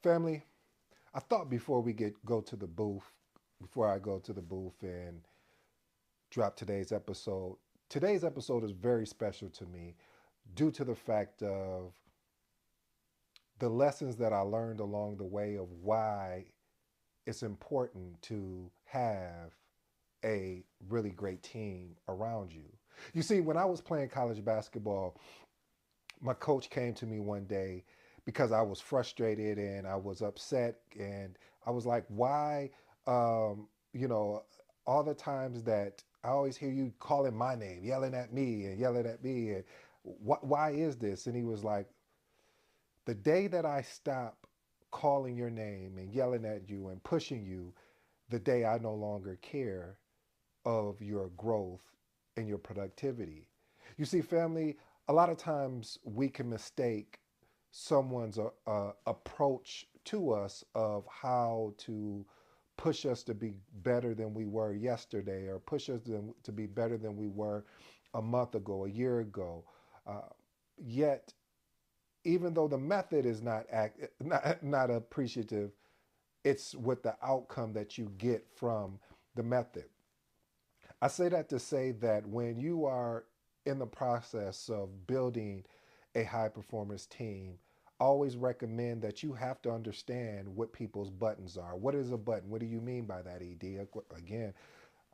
Family, I thought before we go to the booth, before I go to the booth and drop today's episode is very special to me due to the fact of the lessons that I learned along the way of why it's important to have a really great team around you. You see, when I was playing college basketball, my coach came to me one day because I was frustrated and I was upset, and I was like, "Why, you know, all the times that I always hear you calling my name, yelling at me, and why is this?" And he was like, "The day that I stop calling your name and yelling at you and pushing you, the day I no longer care of your growth and your productivity." You see, family, a lot of times we can mistake someone's approach to us of how to push us to be better than we were yesterday, or push us to be better than we were a month ago, a year ago. Uh, Yet, even though the method is not appreciative, it's with the outcome that you get from the method. I say that to say that when you are in the process of building a high performance team, I always recommend that you have to understand what people's buttons are. What is a button? What do you mean by that, ED? Again,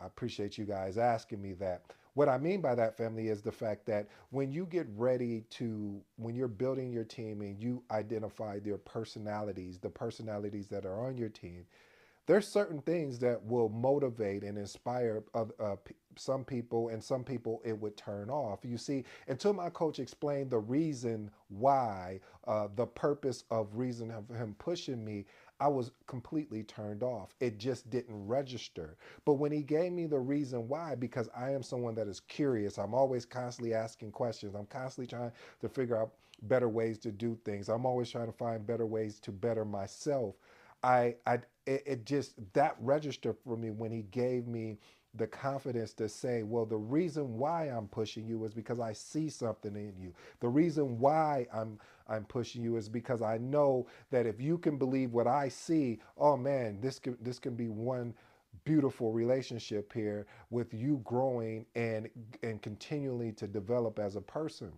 I appreciate you guys asking me that. What I mean by that, family, is the fact that when you're building your team and you identify their personalities, the personalities that are on your team, there's certain things that will motivate and inspire some people, and some people it would turn off. You see, until my coach explained the reason why, the purpose of reason of him pushing me, I was completely turned off. It just didn't register. But when he gave me the reason why, because I am someone that is curious, I'm always constantly asking questions, I'm constantly trying to figure out better ways to do things, I'm always trying to find better ways to better myself. It just that registered for me when he gave me the confidence to say, well, the reason why I'm pushing you is because I see something in you. The reason why I'm pushing you is because I know that if you can believe what I see, oh man, this can be one beautiful relationship here with you growing and continually to develop as a person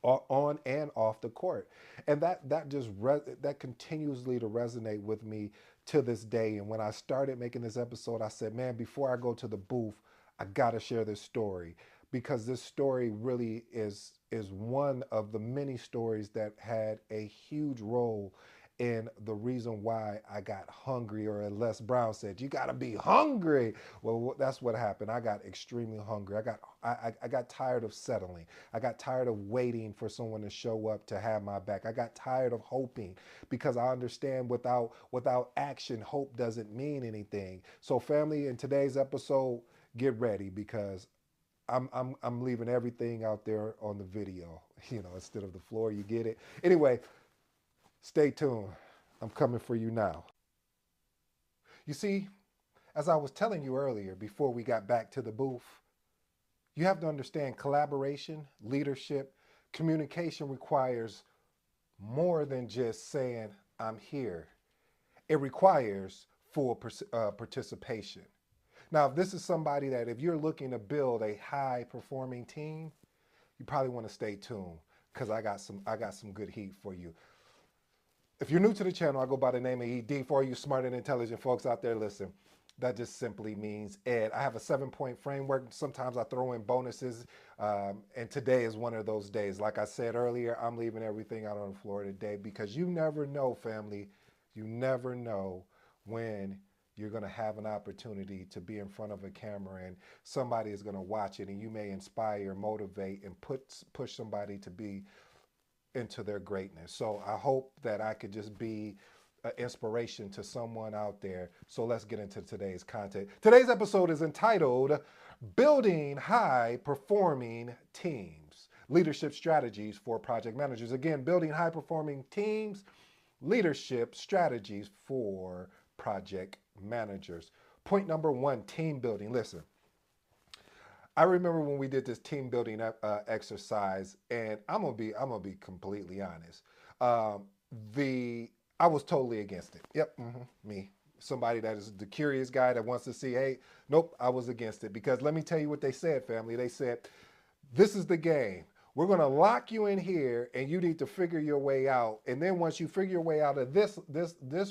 on and off the court. And that continuously to resonate with me to this day. And when I started making this episode, I said, man, before I go to the booth, I got to share this story, because this story really is one of the many stories that had a huge role in the reason why I got hungry, or as Les Brown said, you got to be hungry. Well, that's what happened. I got extremely hungry. I got tired of settling. I got tired of waiting for someone to show up to have my back. I got tired of hoping, because I understand without action, hope doesn't mean anything. So, family, in today's episode, get ready, because I'm leaving everything out there on the video, instead of the floor. You get it. Anyway, stay tuned. I'm coming for you now. You see, as I was telling you earlier before we got back to the booth, you have to understand collaboration, leadership, communication requires more than just saying, I'm here. It requires full participation. Now, if this is somebody that, if you're looking to build a high performing team, you probably want to stay tuned, because I got some good heat for you. If you're new to the channel, I go by the name of ED. For you smart and intelligent folks out there, listen, that just simply means Ed. I have a 7-point framework. Sometimes I throw in bonuses, and today is one of those days. Like I said earlier, I'm leaving everything out on the floor today, because you never know, family. You never know when you're going to have an opportunity to be in front of a camera and somebody is going to watch it, and you may inspire, motivate, and push somebody to be into their greatness. So I hope that I could just be an inspiration to someone out there. So let's get into today's content. Today's episode is entitled Building High Performing Teams, Leadership Strategies for Project Managers. Again, building high performing teams, leadership strategies for project managers. Point number one, team building. Listen, I remember when we did this team building exercise, and I'm gonna be completely honest. Um, the I was totally against it. Yep, me. Somebody that is the curious guy that wants to see, hey, nope, I was against it. Because let me tell you what they said, family. They said, this is the game. We're going to lock you in here and you need to figure your way out. And then once you figure your way out of this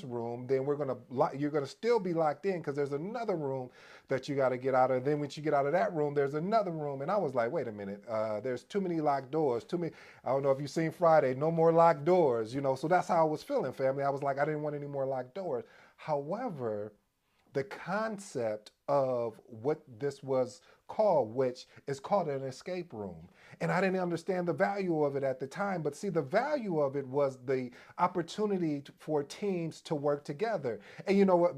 room, then you're going to still be locked in because there's another room that you got to get out of. Then once you get out of that room, there's another room. And I was like, wait a minute, there's too many locked doors. Too many. I don't know if you've seen Friday, no more locked doors, you know. So that's how I was feeling, family. I was like, I didn't want any more locked doors. However, the concept of what this was called, which is called an escape room. And I didn't understand the value of it at the time. But see, the value of it was the opportunity for teams to work together. And you know what?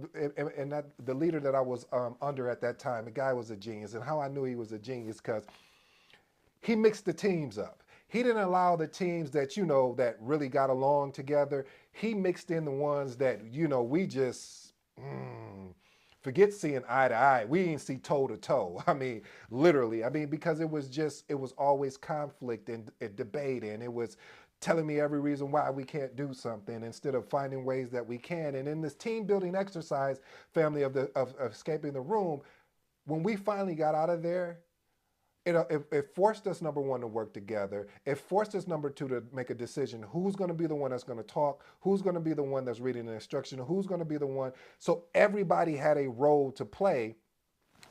And that, the leader that I was under at that time, the guy was a genius. And how I knew he was a genius, because he mixed the teams up. He didn't allow the teams that, you know, that really got along together. He mixed in the ones that, you know, we just, forget seeing eye to eye. We didn't see toe to toe. I mean, literally. I mean, because it was always conflict and debate, and it was telling me every reason why we can't do something instead of finding ways that we can. And in this team building exercise, family of escaping the room, when we finally got out of there, it forced us, number one, to work together. It forced us, number two, to make a decision. Who's going to be the one that's going to talk? Who's going to be the one that's reading the instruction? Who's going to be the one? So everybody had a role to play.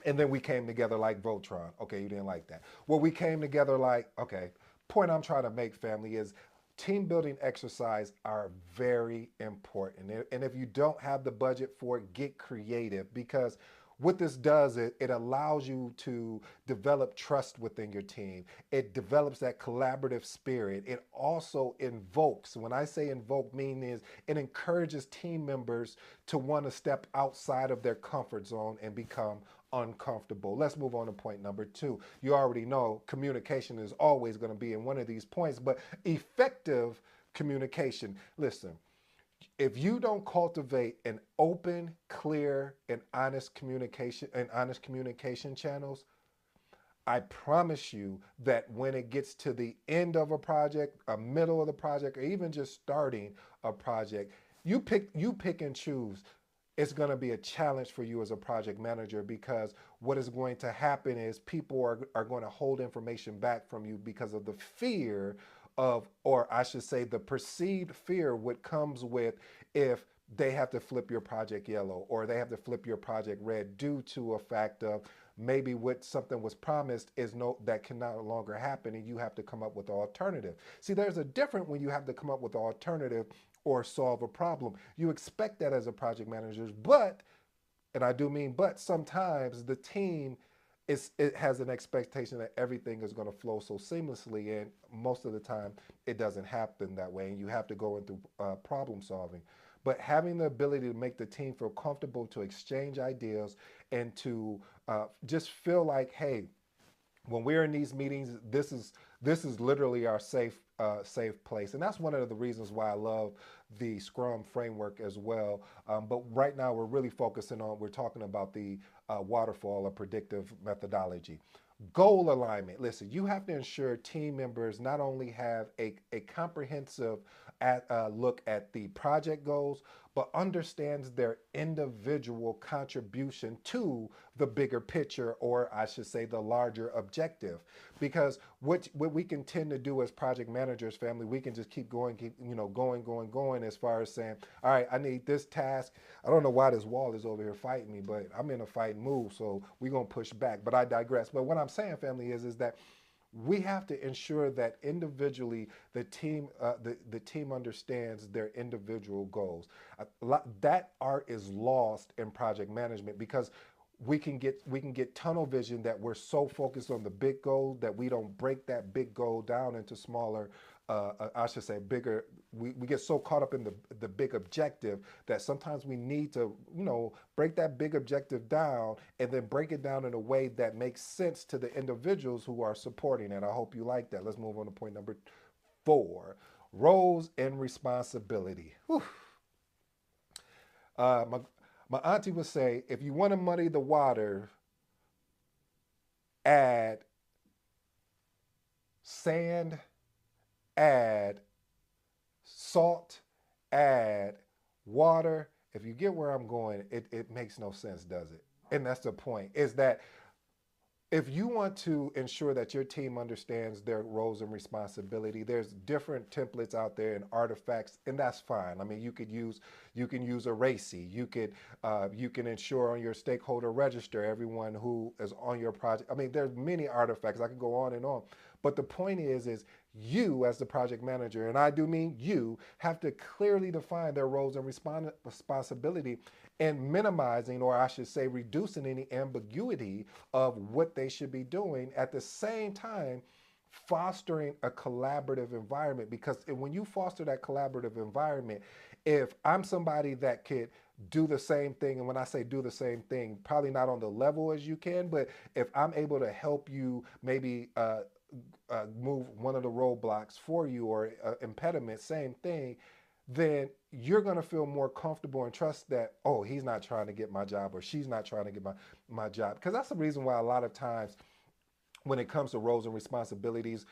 And then we came together like Voltron. Okay, you didn't like that. Well, we came together like, okay, point I'm trying to make, family, is team building exercise are very important. And if you don't have the budget for it, get creative, because what this does, it allows you to develop trust within your team. It develops that collaborative spirit. It also invokes, when I say invoke, meaning it encourages team members to want to step outside of their comfort zone and become uncomfortable. Let's move on to point number two. You already know communication is always going to be in one of these points, but effective communication. Listen, if you don't cultivate an open, clear, and honest communication channels, I promise you that when it gets to the end of a project, a middle of the project, or even just starting a project, you pick and choose. It's going to be a challenge for you as a project manager, because what is going to happen is people are going to hold information back from you because of the fear of, or I should say, the perceived fear what comes with if they have to flip your project yellow or they have to flip your project red due to a fact of maybe what something was promised is no, that can no longer happen, and you have to come up with an alternative. See, there's a difference when you have to come up with an alternative or solve a problem. You expect that as a project manager, but, and I do mean but, sometimes the team it has an expectation that everything is going to flow so seamlessly, and most of the time it doesn't happen that way, and you have to go into problem solving. But having the ability to make the team feel comfortable to exchange ideas and to just feel like, hey, when we're in these meetings, this is literally our safe place, and that's one of the reasons why I love the Scrum framework as well. But right now, we're talking about the waterfall or predictive methodology. Goal alignment. Listen, you have to ensure team members not only have a comprehensive look at the project goals, but understands their individual contribution to the bigger picture, or I should say the larger objective. Because what we can tend to do as project managers, family, we can just keep going, going as far as saying, all right, I need this task. I don't know why this wall is over here fighting me, but I'm in a fighting mood, so we're gonna push back. But I digress. But what I'm saying, family, is that we have to ensure that individually the team understands their individual goals. That art is lost in project management, because we can get tunnel vision, that we're so focused on the big goal that we don't break that big goal down into smaller, I should say bigger. We get so caught up in the big objective that sometimes we need to, break that big objective down, and then break it down in a way that makes sense to the individuals who are supporting it. I hope you like that. Let's move on to point number four: roles and responsibility. Whew. My auntie would say, if you want to muddy the water, add sand, add salt, add water. If you get where I'm going, it makes no sense, does it? And that's the point, is that if you want to ensure that your team understands their roles and responsibility, there's different templates out there and artifacts, and that's fine. I mean, you can use a RACI. You can ensure on your stakeholder register everyone who is on your project. I mean, there's many artifacts. I could go on and on. But the point is you as the project manager, and I do mean you, have to clearly define their roles and responsibility, and minimizing, or I should say reducing, any ambiguity of what they should be doing, at the same time fostering a collaborative environment. Because when you foster that collaborative environment, if I'm somebody that could do the same thing, and when I say do the same thing, probably not on the level as you can, but if I'm able to help you maybe move one of the roadblocks for you, or impediment, same thing, then you're going to feel more comfortable and trust that, oh, he's not trying to get my job, or she's not trying to get my job. Because that's the reason why a lot of times when it comes to roles and responsibilities,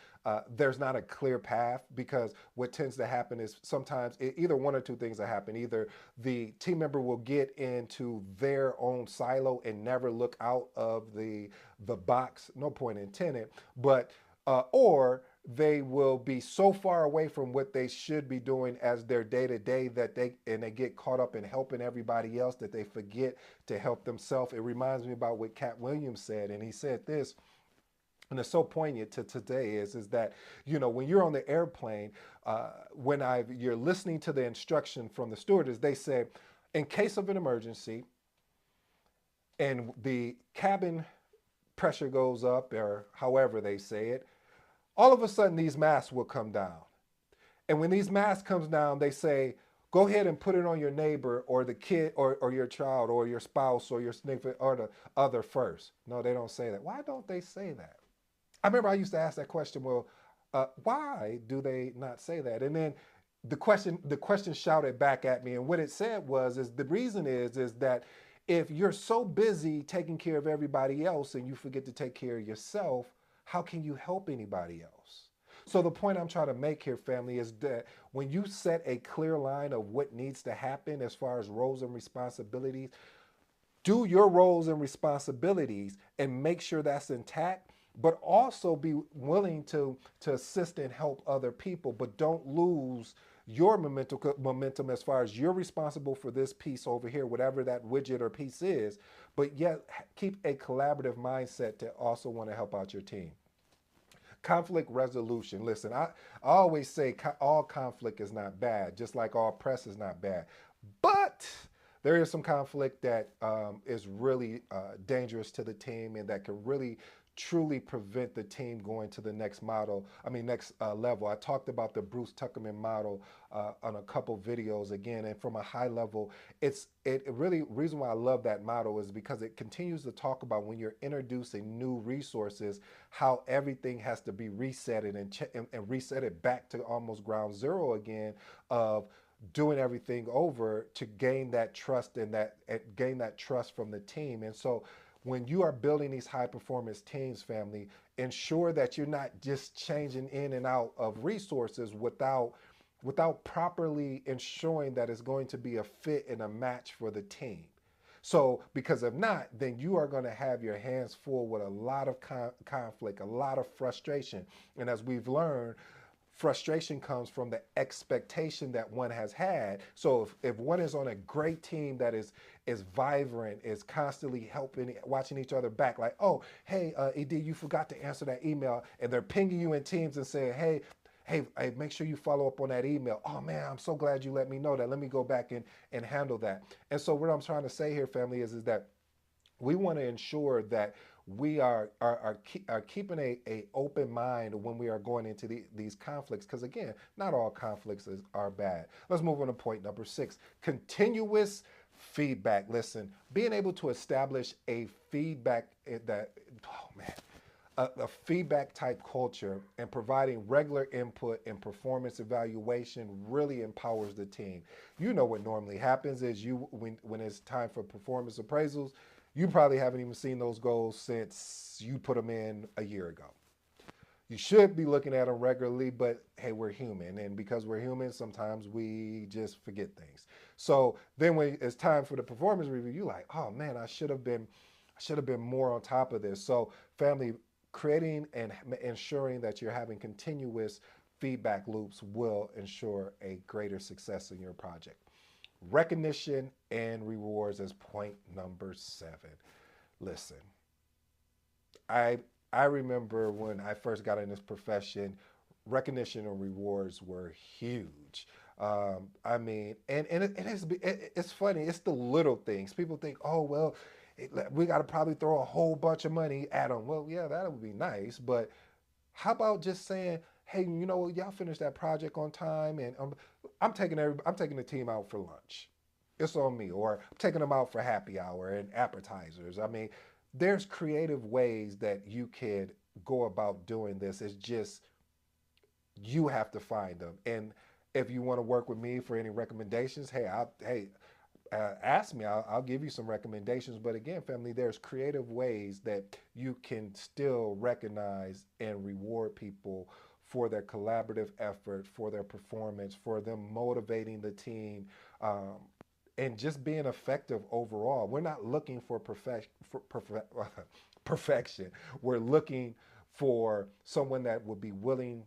there's not a clear path, because what tends to happen is sometimes either one or two things that happen. Either the team member will get into their own silo and never look out of the box, no point intended, but or they will be so far away from what they should be doing as their day to day, that they get caught up in helping everybody else, that they forget to help themselves. It reminds me about what Cat Williams said, and he said this, and it's so poignant to today, is that, when you're on the airplane, you're listening to the instruction from the stewardess, they say, in case of an emergency and the cabin pressure goes up, or however they say it, all of a sudden these masks will come down. And when these masks comes down, they say, go ahead and put it on your neighbor, or the kid, or your child, or your spouse, or your significant, or the other first. No, they don't say that. Why don't they say that? I remember I used to ask that question. Well, why do they not say that? And then the question shouted back at me, and what it said is the reason is that if you're so busy taking care of everybody else and you forget to take care of yourself, how can you help anybody else? So the point I'm trying to make here, family, is that when you set a clear line of what needs to happen as far as roles and responsibilities, do your roles and responsibilities and make sure that's intact, but also be willing to assist and help other people. But don't lose your momentum as far as you're responsible for this piece over here, whatever that widget or piece is, but yet keep a collaborative mindset to also want to help out your team. Conflict resolution. Listen, I always say all conflict is not bad, just like all press is not bad. But there is some conflict that is really dangerous to the team, and that can really truly prevent the team going to the next level. I talked about the Bruce Tuckerman model on a couple videos again, and from a high level, it really, reason why I love that model is because it continues to talk about when you're introducing new resources, how everything has to be reset and reset it back to almost ground zero again, of doing everything over to gain that trust, and gain that trust from the team. And so when you are building these high performance teams, family, ensure that you're not just changing in and out of resources without properly ensuring that it's going to be a fit and a match for the team. So, because if not, then you are going to have your hands full with a lot of conflict, a lot of frustration. And as we've learned, frustration comes from the expectation that one has had. So if one is on a great team that is vibrant, is constantly helping, watching each other back, like, oh, hey, ED, you forgot to answer that email, and they're pinging you in Teams and saying, hey, make sure you follow up on that email. Oh man, I'm so glad you let me know that. Let me go back and handle that. And so what I'm trying to say here, family, is that we want to ensure that we are keeping a open mind when we are going into these conflicts, because again, not all conflicts are bad. Let's move on to point number 6: continuous feedback. Listen, being able to establish a feedback that, oh man, a feedback type culture and providing regular input and performance evaluation really empowers the team. You know what normally happens is when it's time for performance appraisals, you probably haven't even seen those goals since you put them in a year ago. You should be looking at them regularly, but hey, we're human. And because we're human, sometimes we just forget things. So then when it's time for the performance review, you like, oh man, I should have been more on top of this. So family, creating and ensuring that you're having continuous feedback loops will ensure a greater success in your project. Recognition and rewards is point number 7. Listen, I I remember when I first got in this profession, recognition and rewards were huge. I mean, and it's funny. It's the little things. People think, oh well, we got to probably throw a whole bunch of money at them. Well, yeah, that would be nice, but how about just saying, hey, you know what, y'all finish that project on time, and I'm taking the team out for lunch. It's on me, or I'm taking them out for happy hour and appetizers. I mean, there's creative ways that you could go about doing this. It's just you have to find them. And if you want to work with me for any recommendations, ask me. I'll give you some recommendations. But again, family, there's creative ways that you can still recognize and reward people for their collaborative effort, for their performance, for them motivating the team, and just being effective overall. We're not looking for perfection. We're looking for someone that will be willing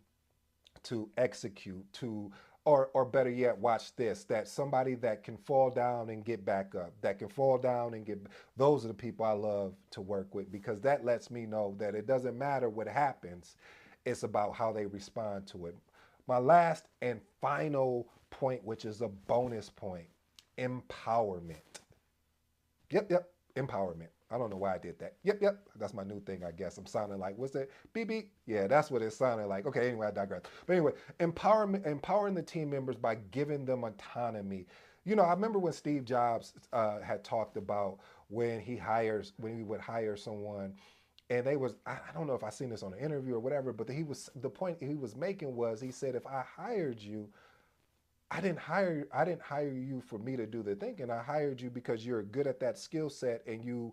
to execute, to or better yet, watch this, that somebody that can fall down and get back up, that can fall down and get, those are the people I love to work with, because that lets me know that it doesn't matter what happens, it's about how they respond to it. My last and final point, which is a bonus point: empowerment. Yep, empowerment. I don't know why I did that. Yep. That's my new thing, I guess. I'm sounding like, what's that? Beep beep. Yeah, that's what it sounded like. Okay, anyway, I digress. But anyway, empowering the team members by giving them autonomy. You know, I remember when Steve Jobs had talked about when he would hire someone, and they was, I don't know if I seen this on an interview or whatever, but the point he was making was, he said, if I hired you, I didn't hire you for me to do the thinking. I hired you because you're good at that skill set, and you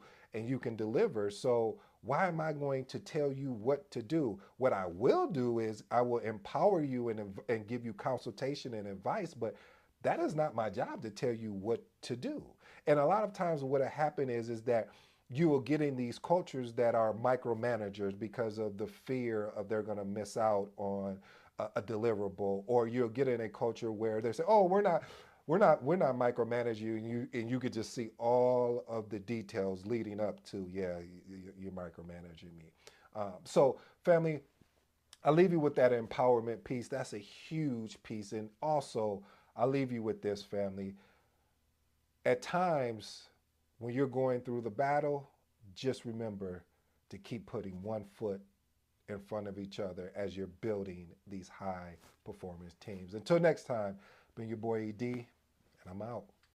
can deliver. So why am I going to tell you what to do? What I will do is I will empower you and give you consultation and advice, but that is not my job to tell you what to do. And a lot of times what'll happen is that you will get in these cultures that are micromanagers because of the fear of they're going to miss out on a deliverable, or you'll get in a culture where they say, "Oh, we're not micromanaging you," and you could just see all of the details leading up to, yeah, you're micromanaging me. So, family, I leave you with that empowerment piece. That's a huge piece, and also I leave you with this, family. At times, when you're going through the battle, just remember to keep putting one foot in front of each other as you're building these high performance teams. Until next time, been your boy ED, and I'm out.